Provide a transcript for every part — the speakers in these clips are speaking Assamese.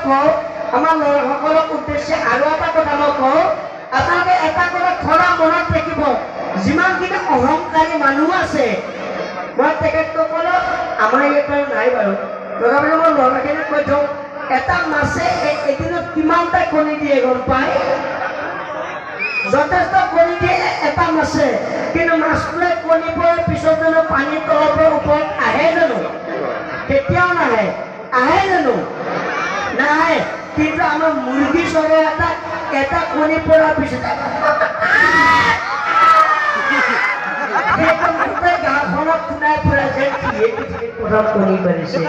কওঁ আমাৰ ল'ৰাসকলক উদ্দেশ্যে আৰু এটা কথা মই কওঁ আপোনালোকে এটা কথা সদায় মনত ৰাখিব যিমানখিনি অহংকাৰী মানুহ আছে মই তেখেতসকলক আমাৰ ইয়াত নাই বাৰু তথাপিও মই ল'ৰাখিনিক কৈ থওঁ এটা মাছে এদিনত কিমানটা কণী দিয়ে গম পায় যথেষ্ট কণী দিয়ে এটা মাছে কিন্তু মাছটোৱে কণী পৰাৰ পিছত জানো পানীৰ তলৰ পৰা ওপৰত আহে জানো কেতিয়াও নাহে আহে জানো নাহে কিন্তু আমাৰ মুৰ্গী চৰাই এটা কণী পৰাৰ পিছত গাঁওখনত শুনাই ফুৰা যেন প্ৰথম কণী পাৰিছে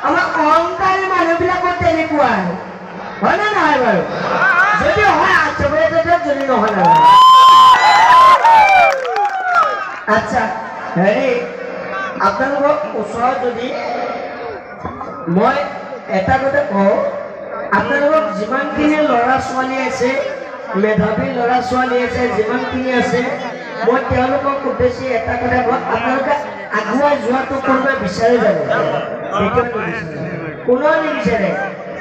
আমাৰ অহংকাৰী মানুহবিলাকৰ তেনেকুৱাই হয় নে নহয় বাৰু যদি হয় আচলতে যদি নহয় না আচ্ছা হেৰি আপোনালোকৰ ওচৰত যদি মই এটা কথা কওঁ আপোনালোকক যিমানখিনি ল'ৰা ছোৱালী আছে মেধাৱী ল'ৰা ছোৱালী আছে যিমানখিনি আছে মই তেওঁলোকক উদ্দেশ্যে এটা কথা কওঁ আপোনালোকে আগুৱাই যোৱাটো কোনোবাই বিচাৰে জানো কোনেও নিবিচাৰে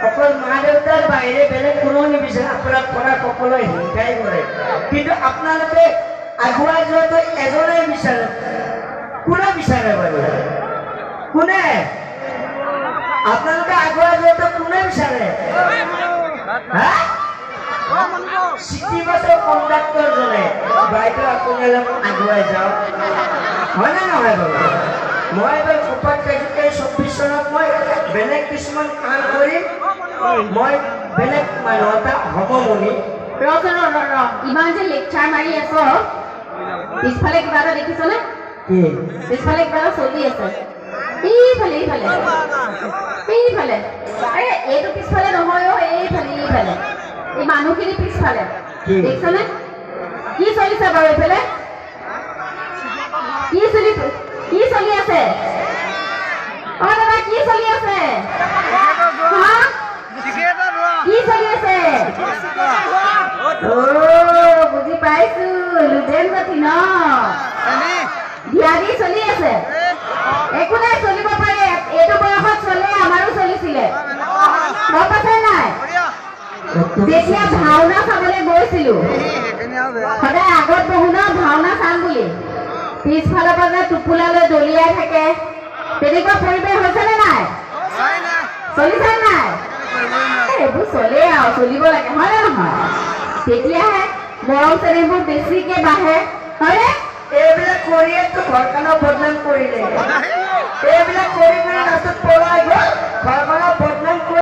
অকল মা দেউতাৰ বাহিৰে বেলেগ কোনেও নিবিচাৰে আপোনাক পঢ়া সকলোৱে হিংসাই কৰে কিন্তু আপোনালোকে আগুৱাই যোৱাটো এজনেই বিচাৰে কোনে বিচাৰে বাৰু কোনে আপোনালোকে আগুৱাই যোৱাটো কোনে বিচাৰে চিটি বাছৰ কণ্ডাক্টৰজনে বাইদেউ আপোনালোক আগুৱাই যাওক হয় নে নহয় বাৰু মই এবাৰ কোপাত 24 চনত মই বেলেগ কিছুমান কাম কৰিম মই বেলেগ মানুহ এটা হ'ব মনি ইমান যে লেকচাৰ মাৰি আছ পিছফালে কিবা এটা দেখিছনে পিছফালে কিবা এটা চলি আছে এইফালে এইফালে এইফালে আৰে এইটো পিছফালে নহয় অ এইফালে এই মানুহখিনি পিছফালে দেখিছনে কি চলিছে বাৰু এইফালে কি চলি আছে অ দাদা কি চলি আছে কি চলি আছে বুজি পাইছো লুডেন জাতি ন বিয়াদি চলি আছে একো নাই চলিব পাৰে এইটো বয়সত চলে আমাৰো চলিছিলে গম পাইছে নাই যেতিয়া ভাওনা চাবলৈ গৈছিলো সদায় আগত বহো ন ভাওনা চাম বুলি পিছফালৰ পৰা যে টোপোলালৈ দলিয়াই থাকে তেনেকুৱা পৰিৱেশ হৈছেনে নাই চলিছে নাই এইবোৰ চলে আৰু চলিব লাগে হয় নে নহয় তেতিয়াহে মৰম চেনেহবোৰ বেছিকে বাঢ়ে হয়নে এইবিলাক কৰিয়েতো ঘৰখনৰ বদনাম কৰিলে এইবিলাক কৰি কৰি লাষ্টত পলাই গৈ